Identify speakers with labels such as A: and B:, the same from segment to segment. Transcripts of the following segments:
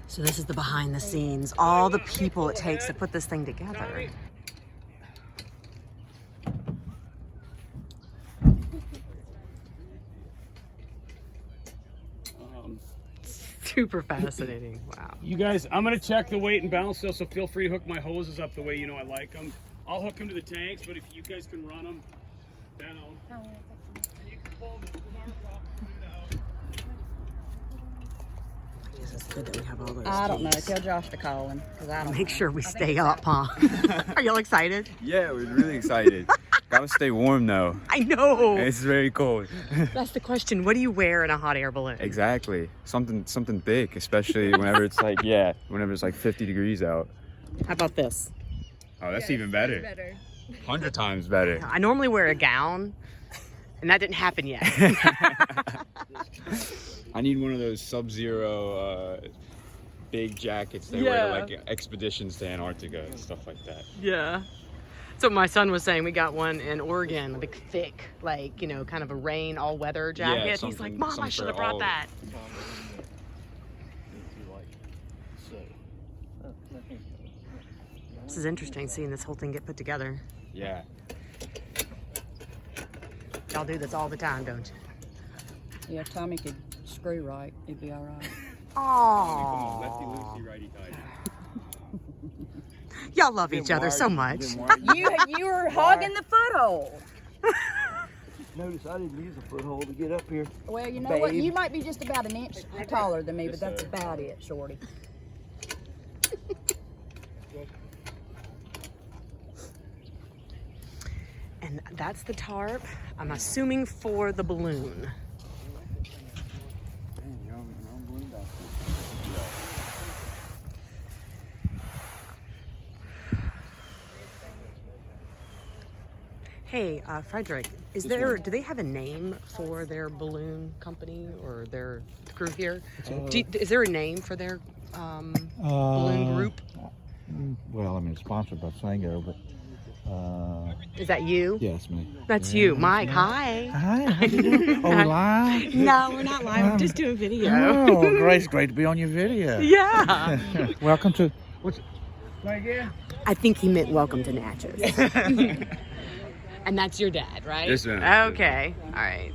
A: So this is the behind the scenes, all the people it takes to put this thing together. Super fascinating. Wow.
B: You guys, I'm gonna check the weight and balance still, so feel free to hook my hoses up the way you know I like them. I'll hook them to the tanks, but if you guys can run them down, and you can pull the
A: It's good that we have all those.
C: I don't know. Tell Josh to call him, because I don't
A: Make
C: know.
A: sure we stay up, huh? Are y'all excited?
D: Yeah, we're really excited. Gotta stay warm though.
A: I know.
D: It's very cold.
A: That's the question. What do you wear in a hot air balloon?
D: Exactly. Something big, especially whenever it's like, yeah, whenever it's like 50 degrees out.
A: How about this?
D: Oh, that's even better. 100 times better.
A: I normally wear a gown, and that didn't happen yet.
D: I need one of those Sub-Zero big jackets they wear to like expeditions to Antarctica and stuff like that.
A: Yeah. So my son was saying we got one in Oregon, a big thick, like, you know, kind of a rain all-weather jacket.
D: Yeah,
A: He's like,
D: something-
A: Mom, I
D: something
A: should have
D: for
A: brought
D: all-
A: that. This is interesting, seeing this whole thing get put together.
D: Yeah.
A: Y'all do this all the time, don't you?
C: Yeah, if Tommy could screw right, he'd be all right.
A: Aww.
B: lefty loosey, righty tighty.
A: Y'all love each other so much.
C: You were hogging the foothold.
E: Notice I didn't use a foothold to get up here.
C: Well, you know what?
E: Babe.
C: You might be just about an inch taller than me, but that's about it, Shorty.
A: And that's the tarp, I'm assuming, for the balloon. Hey, Frederick, do they have a name for their balloon company or their crew here? Is there a name for their balloon group?
E: Well, I mean, it's sponsored by Sango, but
A: Is that you?
E: yeah, it's me.
A: That's you. Mike, hi.
E: Hi, how you doing? Oh, we live?
A: No, we're not live. We're just doing video.
E: Oh, great! It's great to be on your video.
A: Yeah.
E: Welcome to what's
A: I think he meant welcome to Natchez. And that's your dad, right?
D: Yes, ma'am.
A: Okay. All right.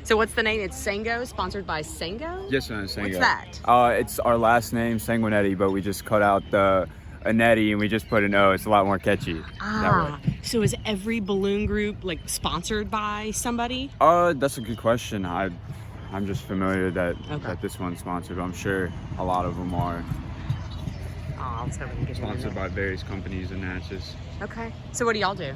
A: So what's the name? It's Sango, sponsored by Sango?
D: Yes, ma'am. Sango.
A: What's that?
D: It's our last name, Sanguinetti, but we just cut out the Anetti and we just put an O. It's a lot more catchy.
A: Ah, so is every balloon group like sponsored by somebody?
D: That's a good question. I'm just familiar that this one's sponsored. I'm sure a lot of them are
A: Oh, let's hope we can get
D: sponsored by various companies in Natchez.
A: Okay. So what do y'all do?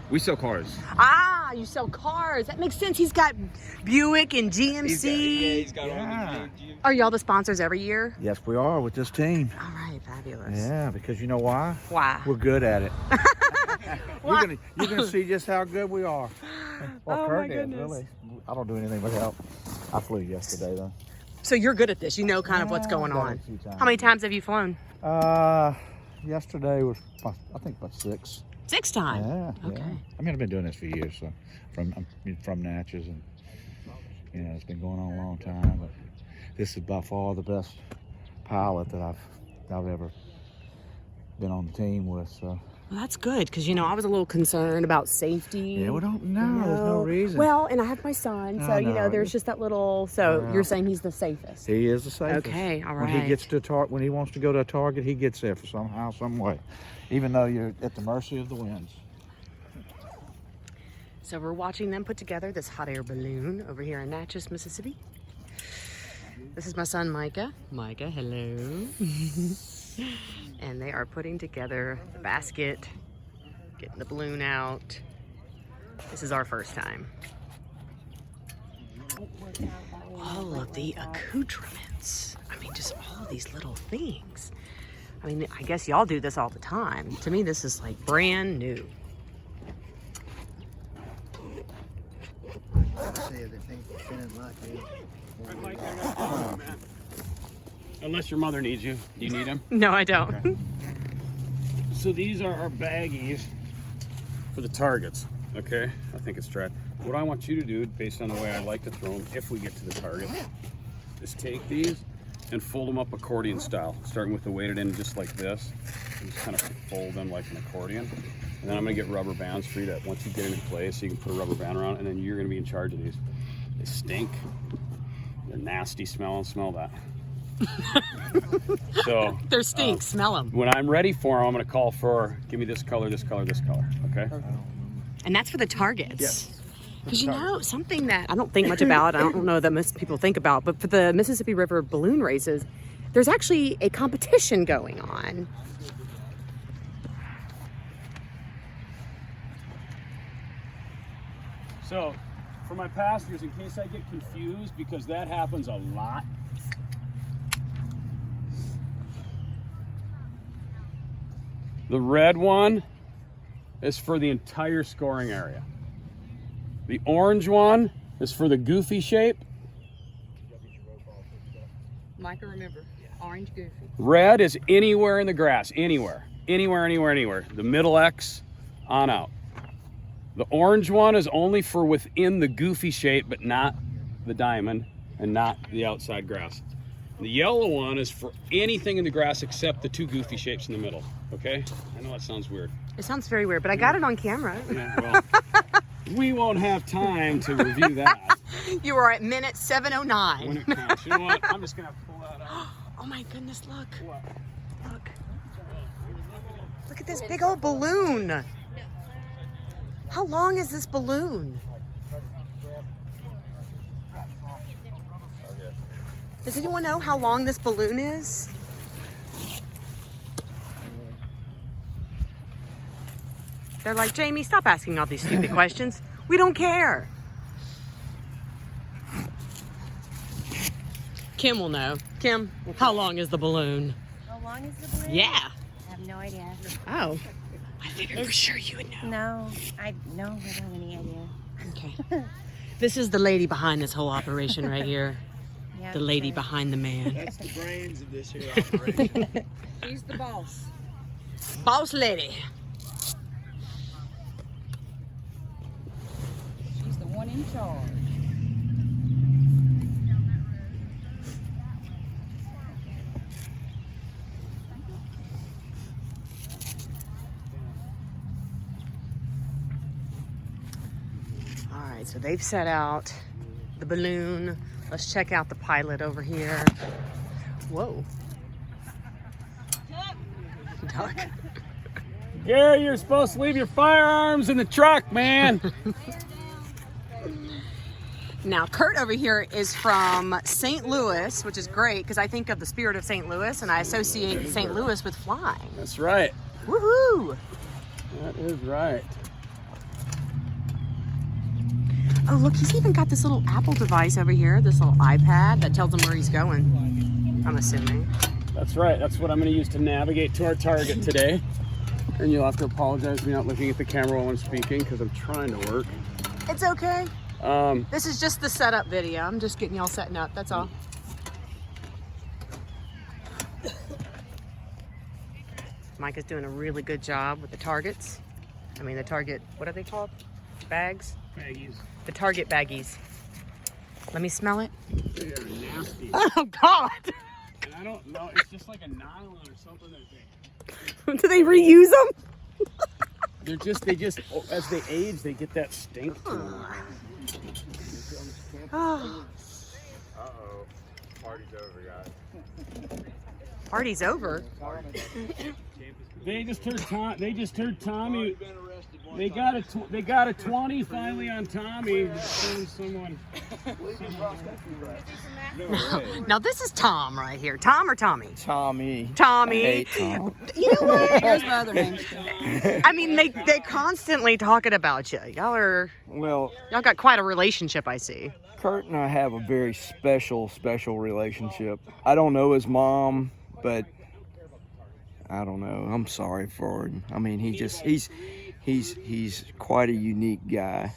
D: We sell cars.
A: Ah, you sell cars. That makes sense. He's got Buick and GMC.
D: He's got
E: Yeah.
A: Are y'all the sponsors every year?
E: Yes, we are with this team.
A: All right, fabulous.
E: Yeah, because you know why?
A: Why?
E: We're good at it.
A: Why?
E: You're gonna see just how good we are. Well,
A: Oh,
E: Kurt
A: my
E: is,
A: goodness.
E: really. I don't do anything but help. I flew yesterday though.
A: So you're good at this. You know kind of what's going
E: Done it
A: on.
E: a few times.
A: How many times have you flown?
E: Yesterday was I think about 6.
A: 6 times.
E: Yeah.
A: Okay.
E: Yeah. I mean, I've been doing this for years, so I'm from Natchez, and you know it's been going on a long time. But this is by far the best pilot that I've ever been on the team with. So
A: Well, that's good because, you know, I was a little concerned about safety.
E: yeah, we don't know. There's no reason.
A: Well, and I have my son, so,
E: I
A: you know,
E: know.
A: there's just that little, so
E: Well,
A: you're saying he's the safest.
E: he is the safest.
A: Okay, all
E: When he
A: right.
E: gets to when he wants to go to a target, he gets there for somehow, some way, even though you're at the mercy of the winds.
A: So we're watching them put together this hot air balloon over here in Natchez, Mississippi. This is my son, Micah. Micah, hello. And they are putting together the basket, getting the balloon out. This is our first time. All of the accoutrements. I mean, just all these little things. I mean, I guess y'all do this all the time. To me, this is like brand new.
B: Unless your mother needs you. Do you need them?
A: No, I don't.
B: Okay. So these are our baggies for the targets, okay? I think it's strapped. What I want you to do, based on the way I like to throw them, if we get to the target, is take these and fold them up accordion style, starting with the weighted end just like this. And just kind of fold them like an accordion. And then I'm gonna get rubber bands for you to, once you get it in place, so you can put a rubber band around it, and then you're gonna be in charge of these. They stink. They're nasty smelling, smell that. So
A: They're stink, smell them.
B: when I'm ready for them, I'm gonna call for, give me this color, this color, this color, okay?
A: And that's for the targets.
B: Yes.
A: Because you know, something that I don't think much about, I don't know that most people think about, but for the Mississippi River balloon races, there's actually a competition going on.
B: So, for my passengers, in case I get confused, because that happens a lot. The red one is for the entire scoring area. The orange one is for the goofy shape.
A: Micah, remember, orange goofy.
B: Red is anywhere in the grass, anywhere. Anywhere, anywhere, anywhere. The middle X on out. The orange one is only for within the goofy shape, but not the diamond and not the outside grass. The yellow one is for anything in the grass except the two goofy shapes in the middle, okay? I know that sounds weird.
A: It sounds very weird, but I got it on camera.
B: Yeah, well, we won't have time to review that.
A: You are at minute 7:09.
B: When it counts. You know what? I'm just gonna pull that out.
A: Oh my goodness, look.
B: What?
A: Look. Look at this big old balloon. How long is this balloon? Does anyone know how long this balloon is? They're like, Jamie, stop asking all these stupid questions. We don't care. Kim will know. Kim, how long is the balloon?
F: How long is the balloon?
A: Yeah.
F: I have no idea.
A: Oh. I figured for sure you would know.
F: No, I don't have any idea.
A: Okay. This is the lady behind this whole operation right here.
F: Yeah,
A: The lady
F: sorry.
A: behind the man.
G: That's the brains of this here operation.
C: She's the boss.
A: Boss lady.
C: She's the one in charge.
A: All right, so they've set out the balloon. Let's check out the pilot over here. Whoa. Duck.
B: Gary, you're supposed to leave your firearms in the truck, man.
A: Now, Kurt over here is from St. Louis, which is great because I think of the spirit of St. Louis and I associate St. Louis with flying.
B: That's right.
A: Woohoo!
B: That is right.
A: Oh, look, he's even got this little Apple device over here, this little iPad that tells him where he's going, I'm assuming.
B: That's right. That's what I'm going to use to navigate to our target today. And you'll have to apologize for me not looking at the camera while I'm speaking because I'm trying to work.
A: It's okay. This is just the setup video. I'm just getting y'all setting up, that's all. Micah's doing a really good job with the targets. I mean, the target, what are they called? Bags?
B: Baggies.
A: The target baggies. Let me smell it.
B: They are nasty.
A: Oh, God.
B: And I don't know. It's just like a nylon or something that they...
A: Do they reuse them?
B: They just, as they age, they get that stink to them.
A: Oh,
D: Uh-oh. Party's over, guys.
A: party's over.
B: They just heard Tommy. They got a 20 finally on Tommy. Someone.
A: Now this is Tom right here. Tom or Tommy?
G: Tommy.
A: Tommy.
G: Hey, Tom.
A: You know what?
C: Here's my other name.
A: I mean, they constantly talking about you. Y'all got quite a relationship, I see.
G: Kurt and I have a very special relationship. I don't know his mom, but I don't know. I'm sorry for him. I mean, he's quite a unique guy.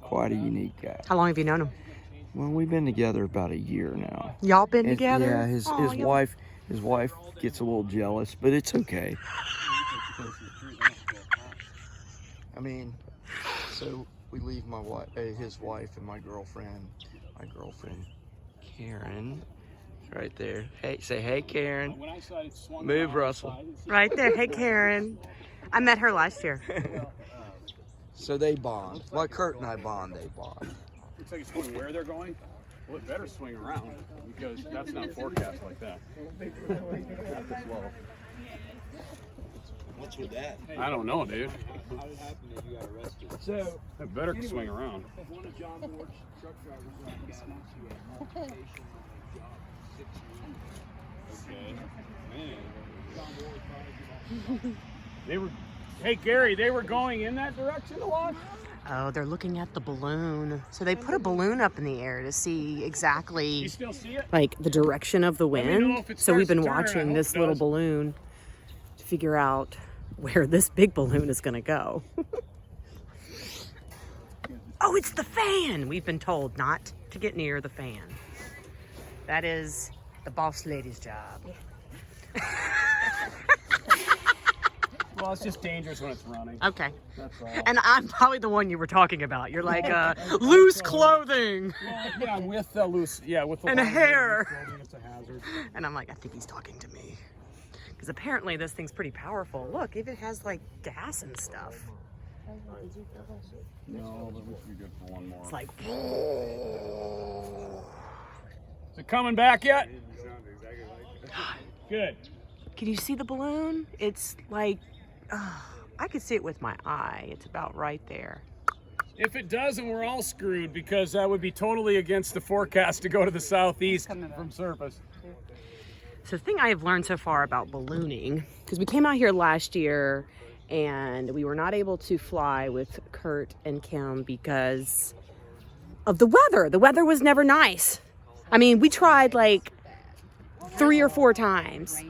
G: Quite a unique guy.
A: How long have you known him?
G: Well, we've been together about a year now.
A: Y'all been
G: And,
A: together?
G: Yeah, his wife gets a little jealous, but it's okay. I mean, so we leave his wife and my girlfriend Karen, Right there. Hey, say, hey, Karen.
B: When I saw it swung
G: Move,
B: around,
G: Russell.
A: Right there. Hey, Karen. I met her last year.
G: So they bond. Well, Kurt and I bond, they bond.
B: looks like it's going where they're going. Well, it better swing around because that's not forecast like that. Not this low.
E: What's with that?
B: I don't know, dude.
E: How did it happen that you got arrested?
G: So,
B: It better swing around.
E: One of John Ward's truck drivers got into a modification on a job 6 years ago.
B: Okay. Man.
E: John Ward finally got
B: They were, hey Gary, they were going in that direction to watch?
A: Oh, they're looking at the balloon. So they put a balloon up in the air to see exactly
B: You still see it?
A: like the direction of the
B: Let me know
A: wind.
B: if it
A: So we've
B: starts
A: been
B: to turn. I
A: watching
B: hope
A: this
B: it
A: little
B: does.
A: balloon to figure out where this big balloon is going to go. Oh, it's the fan. We've been told not to get near the fan. That is the boss lady's job.
B: Well, it's just dangerous when it's running.
A: Okay.
B: That's all.
A: And I'm probably the one you were talking about. You're like, loose clothing.
B: Well, yeah, with the loose, yeah, with the
A: And a
B: long
A: hair.
B: clothing, it's a hazard.
A: And I'm like, I think he's talking to me. Because apparently this thing's pretty powerful. Look, even has like gas and stuff.
B: No, but we should be good for one more.
A: It's like,
B: Is it coming back yet? Good.
A: can you see the balloon? It's like, I could see it with my eye. It's about right there.
B: If it doesn't, we're all screwed because that would be totally against the forecast to go to the southeast from surface.
A: So the thing I have learned so far about ballooning, because we came out here last year and we were not able to fly with Kurt and Kim because of the weather. The weather was never nice. I mean, we tried like 3 or 4 times.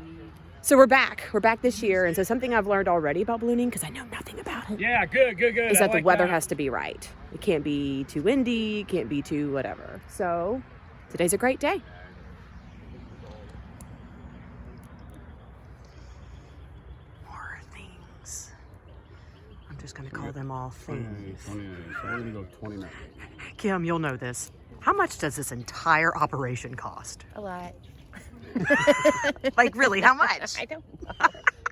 A: So we're back. We're back this year. And so something I've learned already about ballooning, because I know nothing about it,
B: Yeah, good.
A: is
B: I
A: that the
B: like
A: weather
B: that.
A: has to be right. It can't be too windy, it can't be too whatever. So today's a great day. More things. I'm just going to call them all things.
B: 29. So we're gonna go 29.
A: Kim, you'll know this. How much does this entire operation cost?
F: A lot.
A: Like, really, how much?
F: I don't.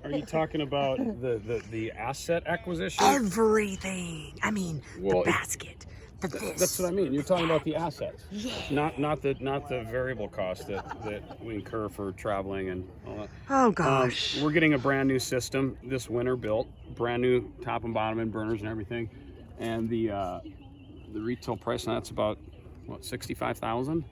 B: Are you talking about the asset acquisition?
A: Everything. I mean,
B: Well,
A: the basket, the this.
B: That's what I mean. You're talking about the assets, not the variable cost that we incur for traveling and all that.
A: Oh, gosh.
B: We're getting a brand new system this winter built, brand new top and bottom end burners and everything, and the retail price on that's about what, 65,000.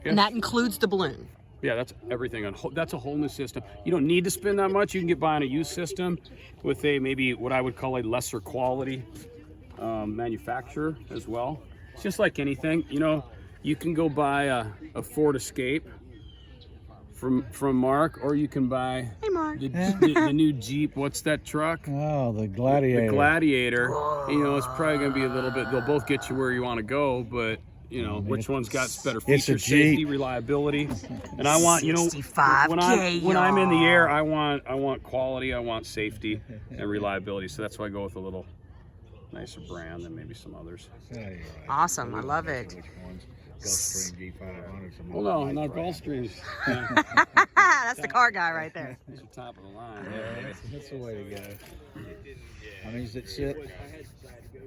A: And that includes the balloon.
B: Yeah, that's everything. That's a whole new system. You don't need to spend that much. You can get by on a used system with a maybe what I would call a lesser quality manufacturer as well. It's just like anything. You know, you can go buy a Ford Escape from Mark, or you can buy
A: Hey, Mark.
B: the new Jeep. What's that truck?
E: Oh, the Gladiator.
B: The Gladiator. You know, it's probably going to be a little bit. They'll both get you where you want to go, but. You know, which one's got better
E: It's a
B: features, safety,
E: Jeep.
B: reliability, and I want, you know,
A: 65K,
B: when I'm in the
A: y'all.
B: air, I want quality, I want safety and reliability. So that's why I go with a little nicer brand than maybe some others.
E: Yeah, you're right.
A: Awesome. I love it.
E: Which ones? Gulfstream G500. some
B: Well, no,
E: other
B: not
E: bike
B: Gulfstreams.
A: That's the car guy right there.
B: These are top of the line.
E: Yeah, that's the way to go. How many's it sit?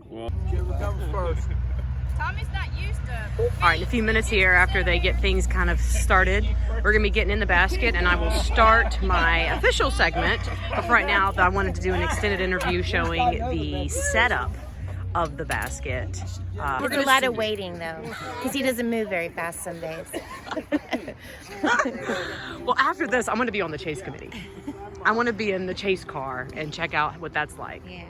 B: Well,
G: whichever comes first.
F: Tommy's not used to.
A: All right, in a few minutes here, after they get things kind of started, we're gonna be getting in the basket, and I will start my official segment. But for right now, I wanted to do an extended interview showing the setup of the basket.
F: There's a lot of waiting though, because he doesn't move very fast some days.
A: Well, after this, I'm gonna be on the chase committee. I want to be in the chase car and check out what that's like.
F: Yeah.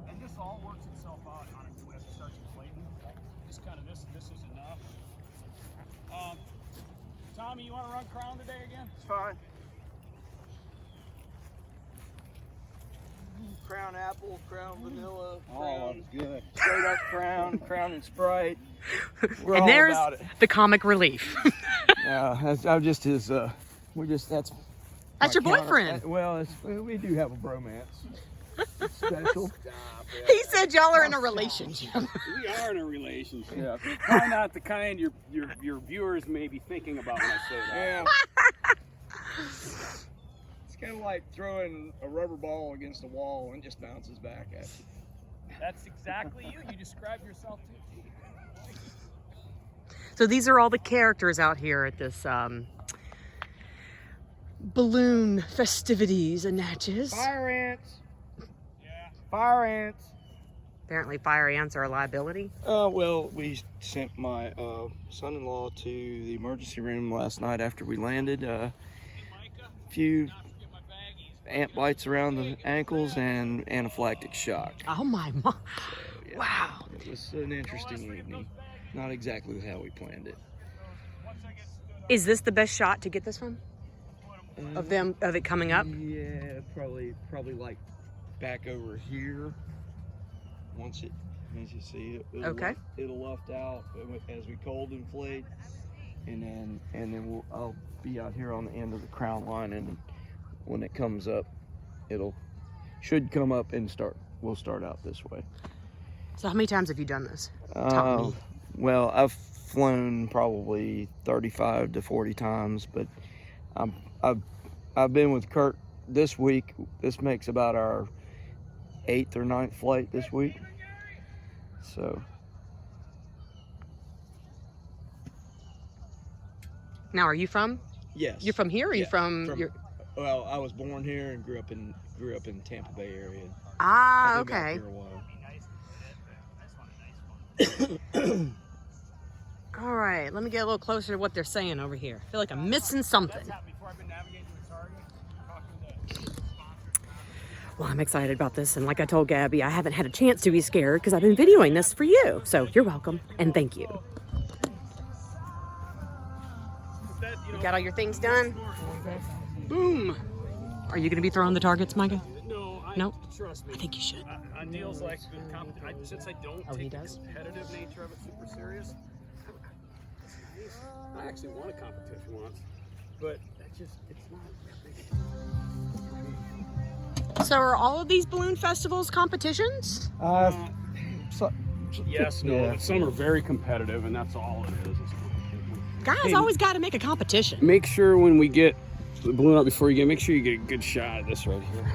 B: and this all works itself out on a twist. Starts inflating. Just kind of this is enough. Tommy, you want to run crown today again?
G: It's fine. Crown apple, crown vanilla, crown
E: good.
G: straight up crown, crown and Sprite. We're
A: And
G: all
A: there's
G: about it.
A: the comic relief.
G: Yeah, I'm just his That's
A: That's your
G: my counter-
A: boyfriend.
G: Well, we do have a bromance. It's special.
A: He said y'all are in a relationship.
B: We are in a relationship. Probably not the kind your viewers may be thinking about when I say that.
G: Yeah. It's kind of like throwing a rubber ball against a wall and just bounces back at you.
B: That's exactly you. You described yourself too.
A: So these are all the characters out here at this balloon festivities in Natchez.
G: Fire ants. Yeah. Fire ants.
A: Apparently fire ants are a liability.
G: Well, we sent my son-in-law to the emergency room last night after we landed. A few ant bites around the ankles and anaphylactic shock.
A: Oh my mom.
G: Yeah,
A: Wow.
G: it was an interesting evening. Not exactly how we planned it.
A: Is this the best shot to get this from? Of it coming up?
G: Yeah, probably like back over here. Once you see it, it'll luft out as we cold inflate, and then I'll be out here on the end of the crown line, and when it comes up, should come up and we'll start out this way.
A: So how many times have you done this? Tell me.
G: Well, I've flown probably 35 to 40 times, but I've been with Kurt this week. This makes about our 8th or 9th flight this week. So.
A: Now, are you from?
G: Yes.
A: You're from here, or you from?
G: Well, I was born here and grew up in Tampa Bay area.
A: Ah,
G: I've been back
A: okay.
G: here a while.
A: All right, let me get a little closer to what they're saying over here. I feel like I'm missing something. Well, I'm excited about this, and like I told Gabby, I haven't had a chance to be scared because I've been videoing this for you. So you're welcome, and thank you. You got all your things done? Boom. Are you going to be throwing the targets, Micah?
B: No. Trust me.
A: I think you should.
B: On deals like since I don't
A: he
B: take the
A: does?
B: competitive nature of it super serious, I actually won a competition once, but it's not that big.
A: So are all of these balloon festivals competitions?
B: Yes, no.
E: Yeah.
B: Some are very competitive, and that's all it is.
A: Guys always got to make a competition.
B: Make sure when we get the balloon up before you make sure you get a good shot of this right here.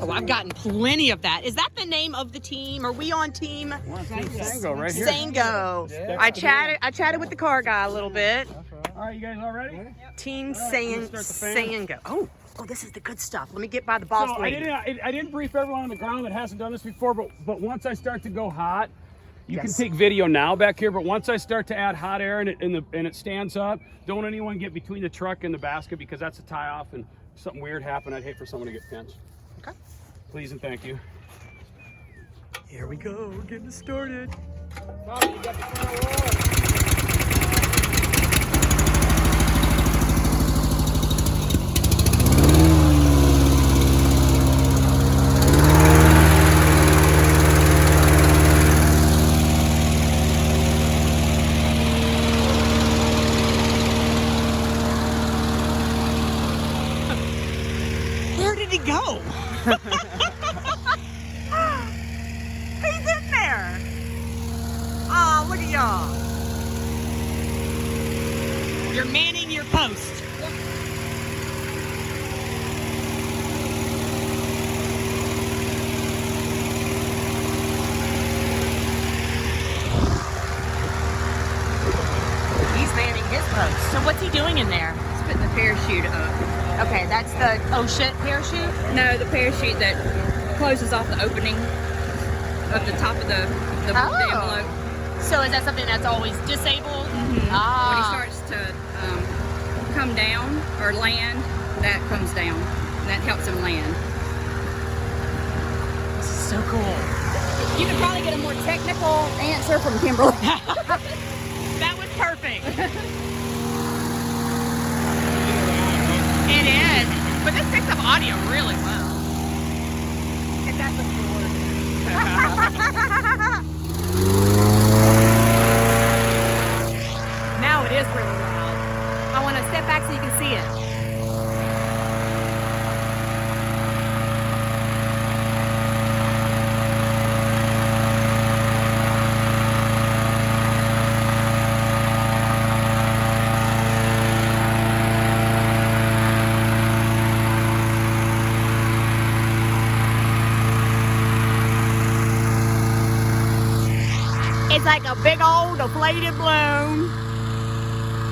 A: Oh, I've gotten plenty of that. Is that the name of the team? Are we on team
B: Sango right here.
A: Sango?
E: Yeah.
A: I chatted with the car guy a little bit.
B: All right, you guys all ready?
A: Team
B: All right, let's start the fan.
A: Sango. Oh, this is the good stuff. Let me get by the boss
B: So
A: lady.
B: I didn't brief everyone on the ground that hasn't done this before, but once I start to go hot, you
A: Yes.
B: can take video now back here. But once I start to add hot air and it stands up, don't anyone get between the truck and the basket because that's a tie off and something weird happened. I'd hate for someone to get pinched.
A: Okay.
B: Please and thank you.
A: Here we go. We're getting started.
B: Bobby, you got the front row.
A: Where did he go? He's in there. Oh, look at y'all. You're manning your post. He's manning his post. So what's he doing in there?
C: He's putting the parachute up.
A: Okay, that's the oh shit parachute.
C: No, the parachute that closes off the opening of the top of the envelope.
A: So is that something that's always disabled?
C: When he
A: Ah.
C: starts to come down or land, that comes down. That helps him land.
A: This is so cool.
C: You could probably get a more technical answer from Kimberly.
A: That was perfect. It is. But this picks up audio really well. If that's what you want. Now it is really loud.
F: I want to step back so you can
A: It's like a big old deflated balloon.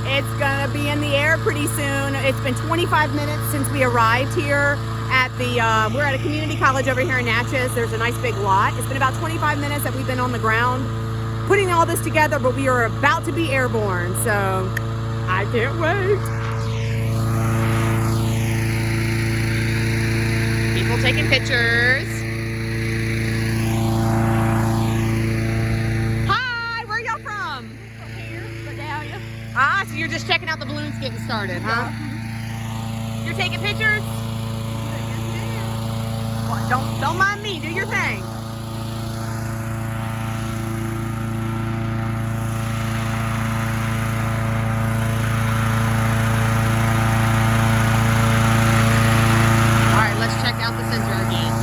A: It's gonna be in the air pretty soon. It's been 25 minutes since we arrived here at the, we're at a community college over here in Natchez. There's a nice big lot. It's been about 25 minutes that we've been on the ground putting all this together, but we are about to be airborne, so I can't wait. People taking pictures. Hi, where y'all from? From here, Vidalia. Ah, so you're just checking out the balloons getting started, huh? You're taking pictures? Well, don't mind me, do your thing. All right, let's check out the center again.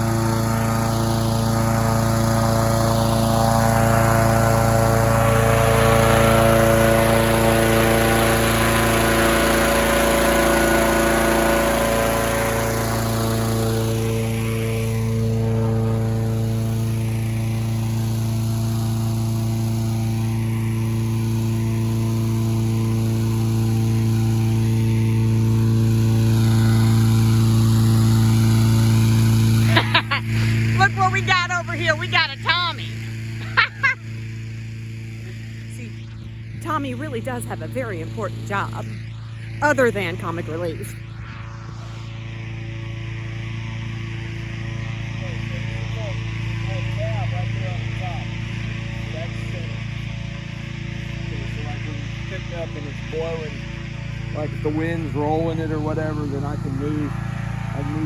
A: Look what we got over here. We got a Tommy. See, Tommy really does have a very important job, other than comic relief.
G: Up and it's blowing, like if the wind's rolling it or whatever, then I can move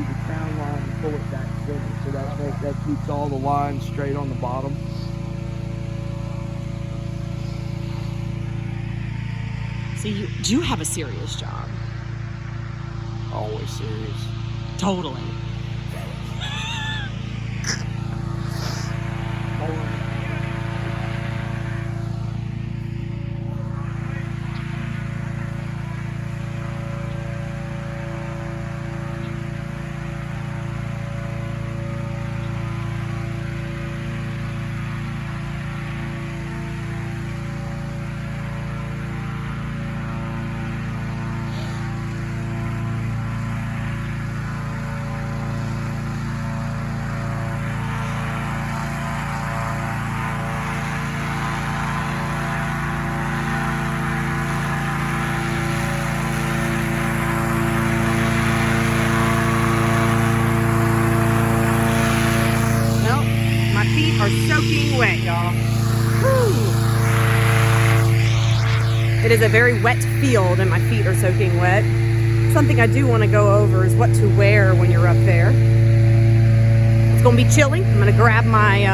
G: the crown line and pull it back center, so that keeps all the lines straight on the bottom.
A: See, you have a serious job.
G: Always serious.
A: Totally. Are soaking wet, y'all. It is a very wet field and my feet are soaking wet. Something I do want to go over is what to wear when you're up there. It's gonna be chilly. I'm gonna grab my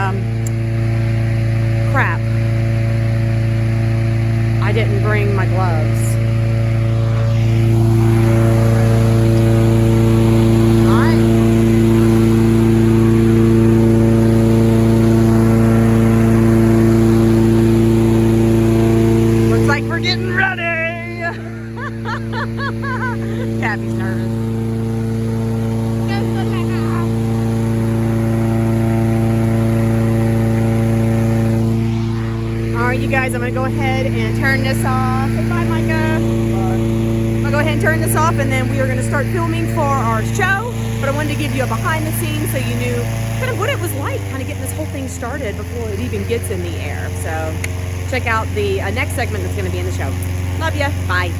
A: crap. I didn't bring my gloves. Kathy's nervous. Alright, you guys, I'm going to go ahead and turn this off. Say bye, Micah. I'm going to go ahead and turn this off, and then we are going to start filming for our show. But I wanted to give you a behind the scenes so you knew kind of what it was like, kind of getting this whole thing started before it even gets in the air. So check out the next segment that's going to be in the show. Love ya. Bye.